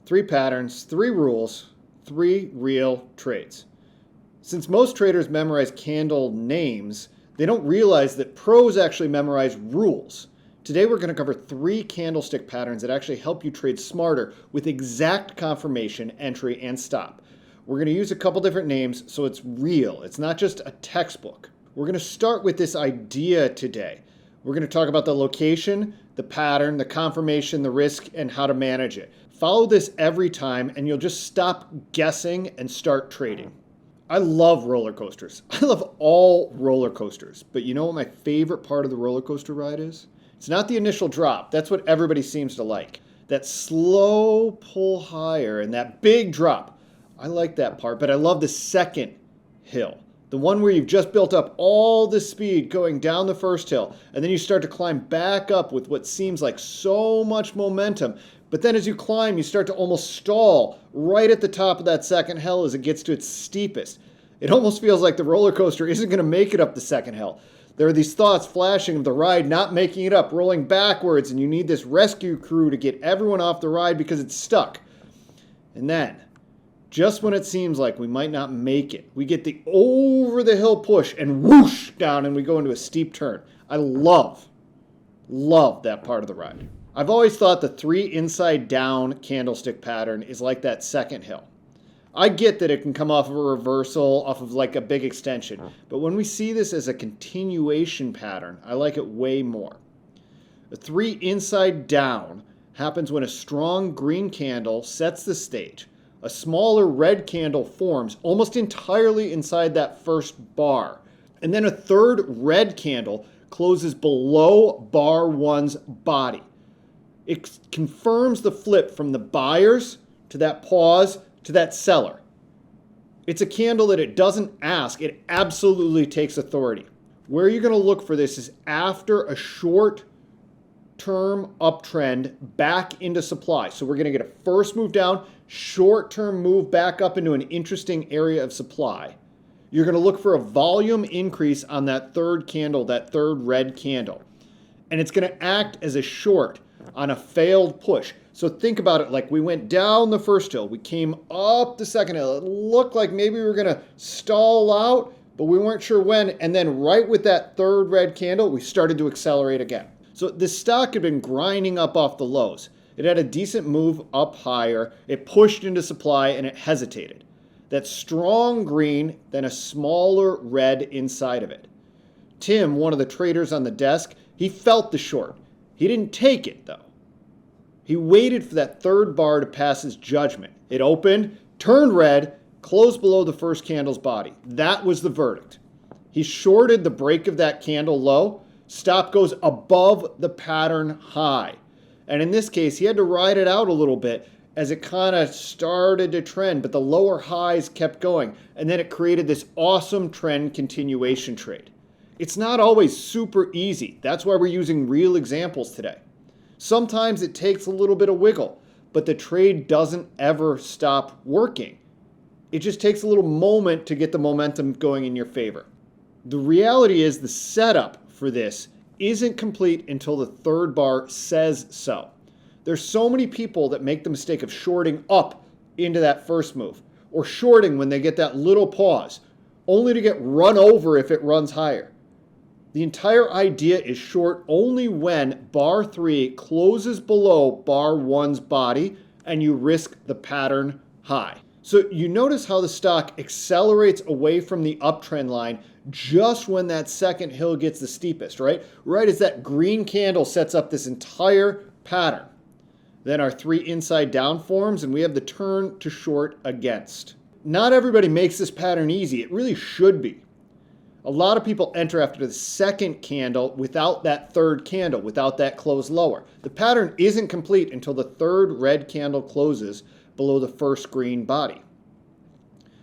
Three patterns, three rules, three real trades. Since most traders memorize candle names, they don't realize that pros actually memorize rules. Today we're going to cover three candlestick patterns that actually help you trade smarter with exact confirmation, entry, and stop. We're going to use a couple different names so it's real. It's not just a textbook. We're going to start with this idea today. We're going to talk about the location, the pattern, the confirmation, the risk, and how to manage it. Follow this every time and you'll just stop guessing and start trading. I love roller coasters. I love all roller coasters. But you know what my favorite part of the roller coaster ride is? It's not the initial drop. That's what everybody seems to like. That slow pull higher and that big drop. I like that part, but I love the second hill. The one where you've just built up all the speed going down the first hill, and then you start to climb back up with what seems like so much momentum. But then as you climb, you start to almost stall right at the top of that second hill as it gets to its steepest. It almost feels like the roller coaster isn't going to make it up the second hill. There are these thoughts flashing of the ride not making it up, rolling backwards, and you need this rescue crew to get everyone off the ride because it's stuck. And then, just when it seems like we might not make it, we get the over-the-hill push and whoosh down and we go into a steep turn. I love that part of the ride. I've always thought the three inside-down candlestick pattern is like that second hill. I get that it can come off of a reversal, off of like a big extension, but when we see this as a continuation pattern, I like it way more. A three inside down happens when a strong green candle sets the stage. A smaller red candle forms almost entirely inside that first bar, and then a third red candle closes below bar one's body. It confirms the flip from the buyers to that pause to that seller. It's a candle that it doesn't ask, it absolutely takes authority. Where you're going to look for this is after a short-term uptrend back into supply. So we're going to get a first move down, short-term move back up into an interesting area of supply. You're going to look for a volume increase on that third candle, that third red candle. And it's going to act as a short on a failed push. So think about it like we went down the first hill, we came up the second hill. It looked like maybe we were going to stall out, but we weren't sure when. And then right with that third red candle, we started to accelerate again. So this stock had been grinding up off the lows. It had a decent move up higher. It pushed into supply and it hesitated. That strong green, then a smaller red inside of it. Tim, one of the traders on the desk, he felt the short. He didn't take it though. He waited for that third bar to pass his judgment. It opened, turned red, closed below the first candle's body. That was the verdict. He shorted the break of that candle low. Stop goes above the pattern high. And in this case, he had to ride it out a little bit as it kind of started to trend, but the lower highs kept going. And then it created this awesome trend continuation trade. It's not always super easy. That's why we're using real examples today. Sometimes it takes a little bit of wiggle, but the trade doesn't ever stop working. It just takes a little moment to get the momentum going in your favor. The reality is the setup for this isn't complete until the third bar says so. There's so many people that make the mistake of shorting up into that first move, or shorting when they get that little pause, only to get run over if it runs higher. The entire idea is short only when bar 3 closes below bar 1's body and you risk the pattern high. So you notice how the stock accelerates away from the uptrend line just when that second hill gets the steepest, right? Right as that green candle sets up this entire pattern. Then our three inside down forms and we have the turn to short against. Not everybody makes this pattern easy. It really should be. A lot of people enter after the second candle without that third candle, without that close lower. The pattern isn't complete until the third red candle closes below the first green body.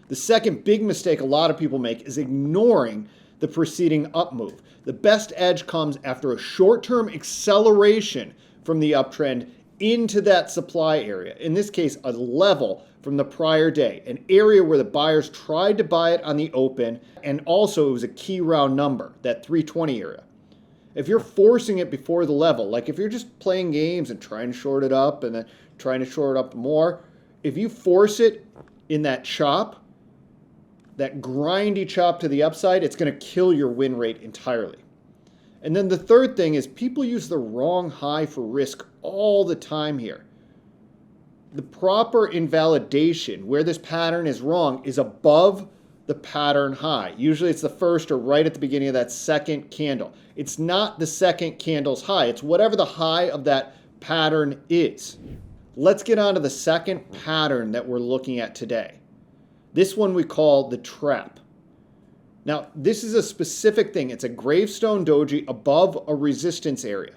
The second big mistake a lot of people make is ignoring the preceding up move. The best edge comes after a short-term acceleration from the uptrend into that supply area. In this case, a level from the prior day, an area where the buyers tried to buy it on the open, and also it was a key round number, that 320 area. If you're forcing it before the level, like if you're just playing games and trying to short it up and then trying to short it up more, if you force it in that chop, that grindy chop to the upside, it's going to kill your win rate entirely. And then the third thing is people use the wrong high for risk all the time here. The proper invalidation, where this pattern is wrong, is above the pattern high. Usually it's the first or right at the beginning of that second candle. It's not the second candle's high. It's whatever the high of that pattern is. Let's get on to the second pattern that we're looking at today. This one we call the trap. Now, this is a specific thing. It's a gravestone doji above a resistance area.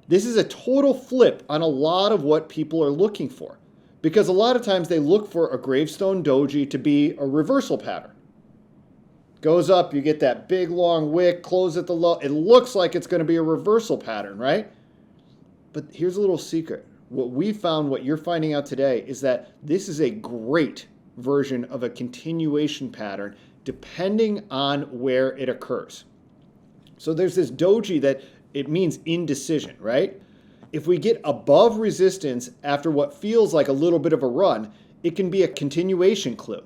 This is a total flip on a lot of what people are looking for, because a lot of times they look for a gravestone doji to be a reversal pattern. Goes up, you get that big long wick, close at the low. It looks like it's going to be a reversal pattern, right? But here's a little secret. What we found, what you're finding out today, is that this is a great version of a continuation pattern depending on where it occurs. So there's this doji that it means indecision, right? If we get above resistance after what feels like a little bit of a run, it can be a continuation clue.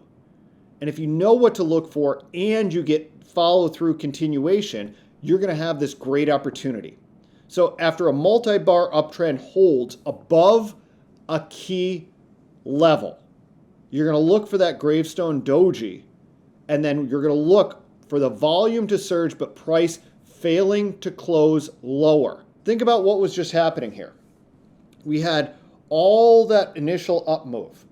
And if you know what to look for and you get follow through continuation, you're going to have this great opportunity. So after a multi-bar uptrend holds above a key level, you're going to look for that gravestone doji, and then you're going to look for the volume to surge but price failing to close lower. Think about what was just happening here. We had all that initial up move,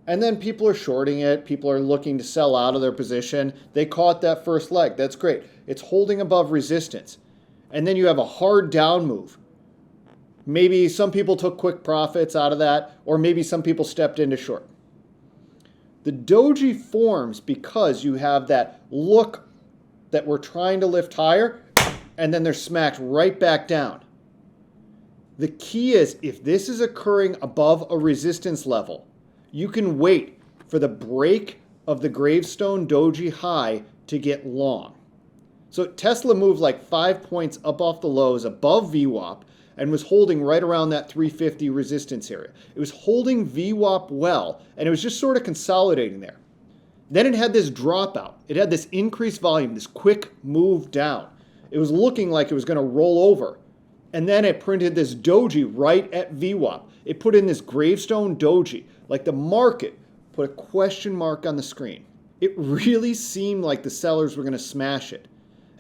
and then people are shorting it. People are looking to sell out of their position. They caught that first leg. That's great. It's holding above resistance. And then you have a hard down move. Maybe some people took quick profits out of that, or maybe some people stepped into short. The doji forms because you have that look that we're trying to lift higher, and then they're smacked right back down. The key is, if this is occurring above a resistance level, you can wait for the break of the gravestone doji high to get long. So Tesla moved like 5 points up off the lows above VWAP and was holding right around that 350 resistance area. It was holding VWAP well, and it was just sort of consolidating there. Then it had this dropout. It had this increased volume, this quick move down. It was looking like it was going to roll over. And then it printed this doji right at VWAP. It put in this gravestone doji, like the market put a question mark on the screen. It really seemed like the sellers were going to smash it.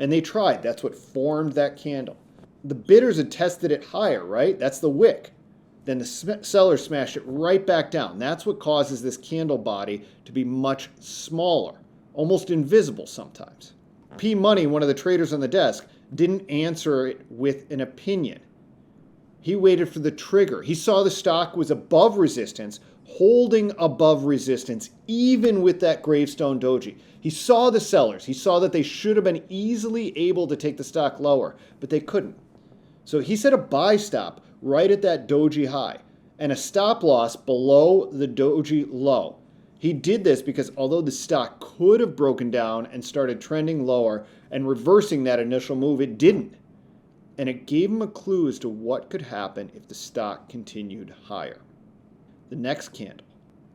And they tried. That's what formed that candle. The bidders had tested it higher, right? That's the wick. Then the sellers smashed it right back down. That's what causes this candle body to be much smaller, almost invisible sometimes. P Money, one of the traders on the desk, didn't answer it with an opinion. He waited for the trigger. He saw the stock was above resistance, holding above resistance, even with that gravestone doji. He saw the sellers. He saw that they should have been easily able to take the stock lower, but they couldn't. So he set a buy stop right at that doji high and a stop loss below the doji low. He did this because although the stock could have broken down and started trending lower and reversing that initial move, it didn't. And it gave him a clue as to what could happen if the stock continued higher. The next candle,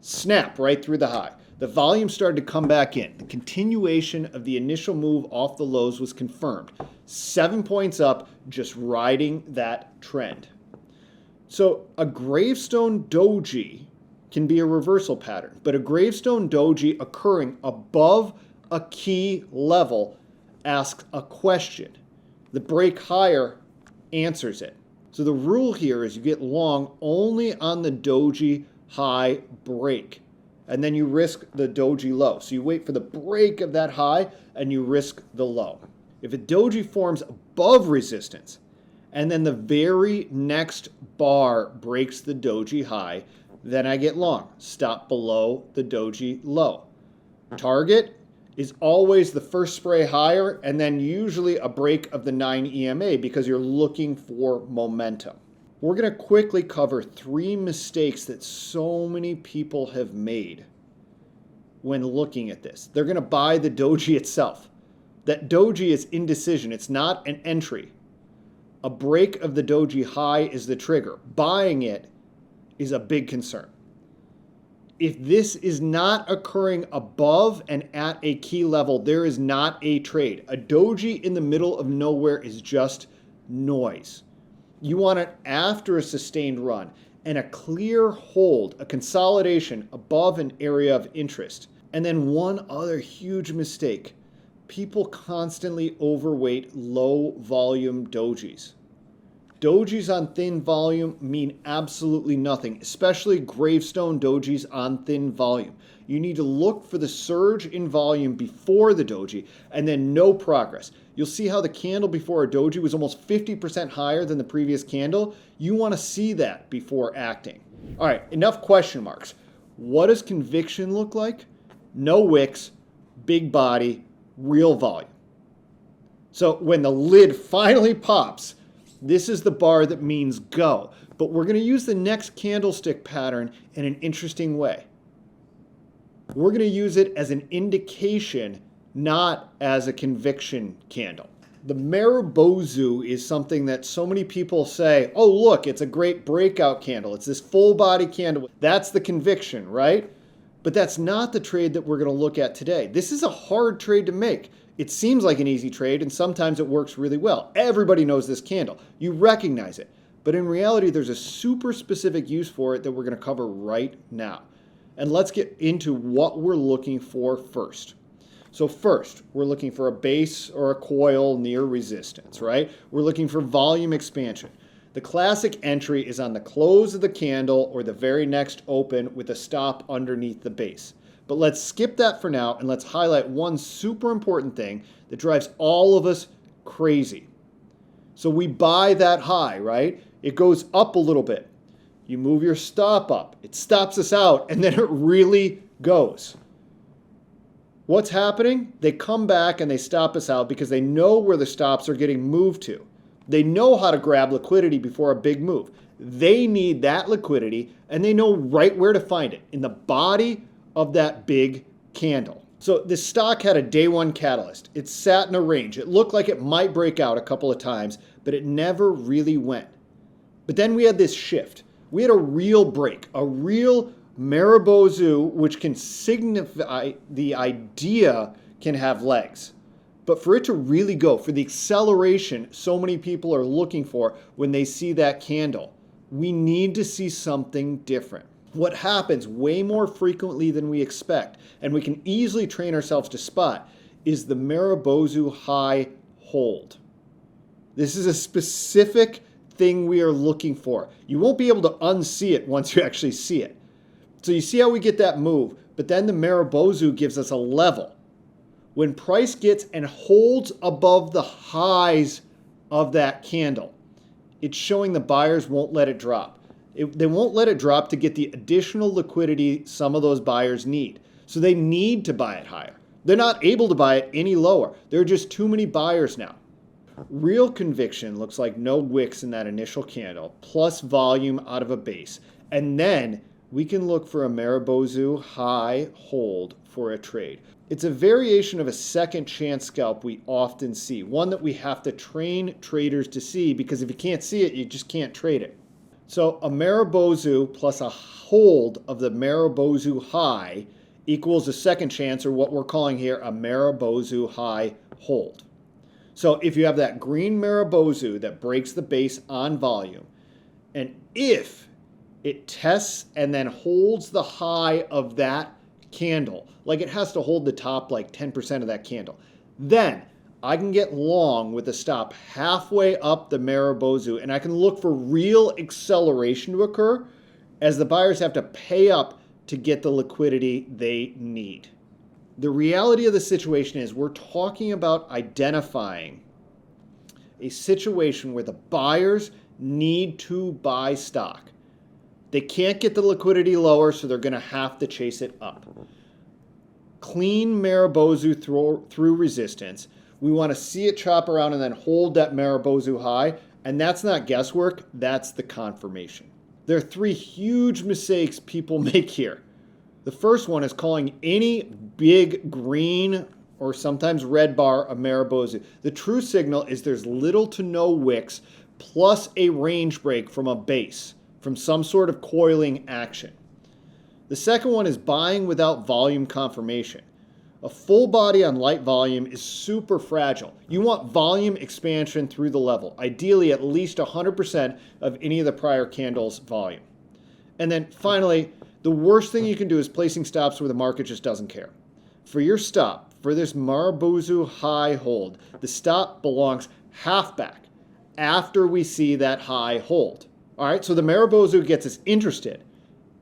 snap right through the high. The volume started to come back in. The continuation of the initial move off the lows was confirmed. 7 points up, just riding that trend. So a gravestone doji can be a reversal pattern, but a gravestone doji occurring above a key level asks a question. The break higher answers it. So the rule here is you get long only on the doji high break, and then you risk the doji low. So you wait for the break of that high and you risk the low. If a doji forms above resistance and then the very next bar breaks the doji high, then I get long. Stop below the doji low. Target is always the first spray higher and then usually a break of the 9 EMA because you're looking for momentum. We're going to quickly cover 3 mistakes that so many people have made when looking at this. They're going to buy the doji itself. That doji is indecision. It's not an entry. A break of the doji high is the trigger. Buying it is a big concern. if this is not occurring above and at a key level, there is not a trade. A doji in the middle of nowhere is just noise. You want it after a sustained run and a clear hold, a consolidation above an area of interest. And then one other huge mistake. People constantly overweight low volume dojis. Dojis on thin volume mean absolutely nothing, especially gravestone dojis on thin volume. You need to look for the surge in volume before the doji and then no progress. You'll see how the candle before a doji was almost 50% higher than the previous candle. You want to see that before acting. All right, enough question marks. What does conviction look like? No wicks, big body, real volume. So when the lid finally pops, this is the bar that means go. But we're going to use the next candlestick pattern in an interesting way. We're going to use it as an indication, not as a conviction candle. The Marubozu is something that so many people say, oh, look, it's a great breakout candle. It's this full body candle. That's the conviction, right? But that's not the trade that we're going to look at today. This is a hard trade to make. It seems like an easy trade, and sometimes it works really well. Everybody knows this candle. You recognize it. But in reality, there's a super specific use for it that we're going to cover right now. And let's get into what we're looking for first. So first, we're looking for a base or a coil near resistance, right? We're looking for volume expansion. The classic entry is on the close of the candle or the very next open with a stop underneath the base. But let's skip that for now and let's highlight one super important thing that drives all of us crazy. So we buy that high, right? It goes up a little bit. You move your stop up. It stops us out and then it really goes. What's happening? They come back and they stop us out because they know where the stops are getting moved to. They know how to grab liquidity before a big move. They need that liquidity and they know right where to find it, in the body of that big candle. So this stock had a day one catalyst. It sat in a range. It looked like it might break out a couple of times, but it never really went. But then we had this shift. We had a real break, a real Marubozu, which can signify the idea can have legs. But for it to really go, for the acceleration so many people are looking for when they see that candle, we need to see something different. What happens way more frequently than we expect, and we can easily train ourselves to spot, is the Marubozu high hold. This is a specific thing we are looking for. You won't be able to unsee it once you actually see it. So you see how we get that move, but then the Marubozu gives us a level. When price gets and holds above the highs of that candle, it's showing the buyers won't let it drop. They won't let it drop to get the additional liquidity some of those buyers need. So they need to buy it higher. They're not able to buy it any lower. There are just too many buyers now. Real conviction looks like no wicks in that initial candle, plus volume out of a base. And then we can look for a Marubozu high hold for a trade. It's a variation of a second chance scalp we often see, one that we have to train traders to see, because if you can't see it, you just can't trade it. So a Marubozu plus a hold of the Marubozu high equals a second chance, or what we're calling here a Marubozu high hold. So if you have that green Marubozu that breaks the base on volume, and if it tests and then holds the high of that candle, like it has to hold the top like 10% of that candle, then I can get long with a stop halfway up the Marubozu, and I can look for real acceleration to occur as the buyers have to pay up to get the liquidity they need. The reality of the situation is we're talking about identifying a situation where the buyers need to buy stock. They can't get the liquidity lower, so they're going to have to chase it up. Clean Marubozu through resistance. We want to see it chop around and then hold that Marubozu high, and that's not guesswork, that's the confirmation. There are three huge mistakes people make here. The first one is calling any big green or sometimes red bar a Marubozu. The true signal is there's little to no wicks plus a range break from a base, from some sort of coiling action. The second one is buying without volume confirmation. A full body on light volume is super fragile. You want volume expansion through the level, ideally at least 100% of any of the prior candles' volume. And then finally, the worst thing you can do is placing stops where the market just doesn't care. For your stop, for this Marubozu high hold, the stop belongs half back after we see that high hold. All right, so the Marubozu gets us interested.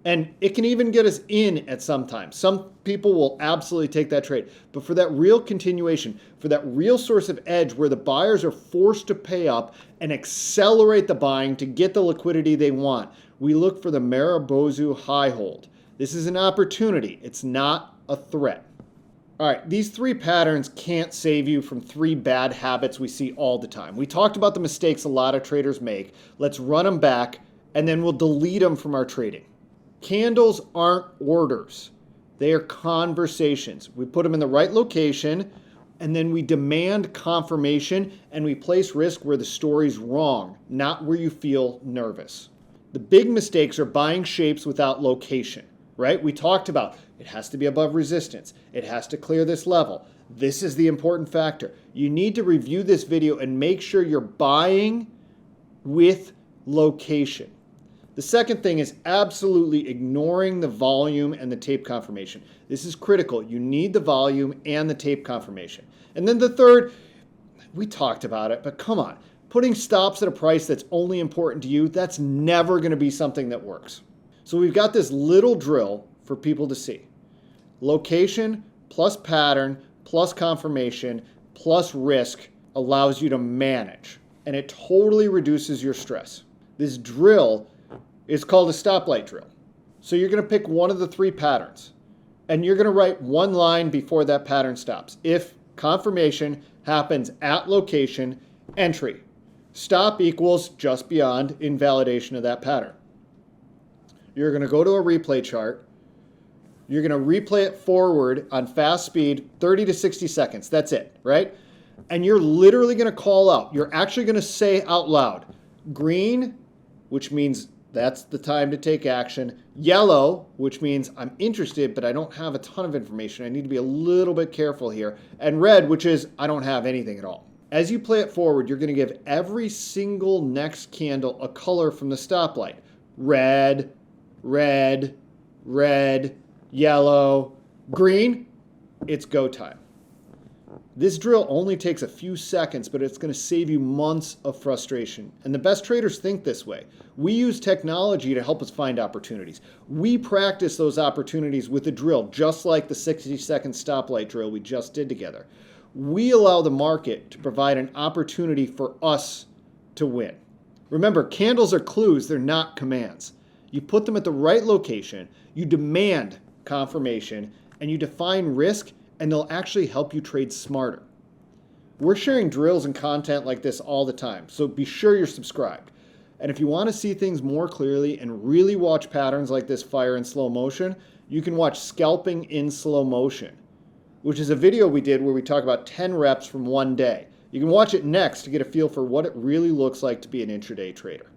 And it can even get us in at some time. Some people will absolutely take that trade. But for that real continuation, for that real source of edge where the buyers are forced to pay up and accelerate the buying to get the liquidity they want, we look for the Marubozu high hold. This is an opportunity. It's not a threat. All right, these three patterns can't save you from three bad habits we see all the time. We talked about the mistakes a lot of traders make. Let's run them back, and then we'll delete them from our trading. Candles aren't orders. They are conversations. We put them in the right location, and then we demand confirmation, and we place risk where the story's wrong, not where you feel nervous. The big mistakes are buying shapes without location, right? We talked about it has to be above resistance. It has to clear this level. This is the important factor. You need to review this video and make sure you're buying with location. The second thing is absolutely ignoring the volume and the tape confirmation. This is critical. You need the volume and the tape confirmation. And then the third, we talked about it, but come on. Putting stops at a price that's only important to you, that's never going to be something that works. So we've got this little drill for people to see. Location plus pattern plus confirmation plus risk allows you to manage. And it totally reduces your stress. This drill is called a stoplight drill. So you're going to pick one of the three patterns, and you're going to write one line before that pattern stops. If confirmation happens at location, entry. Stop equals just beyond invalidation of that pattern. You're going to go to a replay chart. You're going to replay it forward on fast speed, 30 to 60 seconds. That's it, right? And you're literally going to call out. You're actually going to say out loud, green, which means that's the time to take action. Yellow, which means I'm interested, but I don't have a ton of information. I need to be a little bit careful here. And red, which is I don't have anything at all. As you play it forward, you're going to give every single next candle a color from the stoplight. Red, red, red, yellow, green. It's go time. This drill only takes a few seconds, but it's going to save you months of frustration. And the best traders think this way. We use technology to help us find opportunities. We practice those opportunities with a drill, just like the 60-second stoplight drill we just did together. We allow the market to provide an opportunity for us to win. Remember, candles are clues, they're not commands. You put them at the right location, you demand confirmation, and you define risk, and they'll actually help you trade smarter. We're sharing drills and content like this all the time, so be sure you're subscribed. And if you want to see things more clearly and really watch patterns like this fire in slow motion, you can watch Scalping in Slow Motion, which is a video we did where we talk about 10 reps from one day. You can watch it next to get a feel for what it really looks like to be an intraday trader.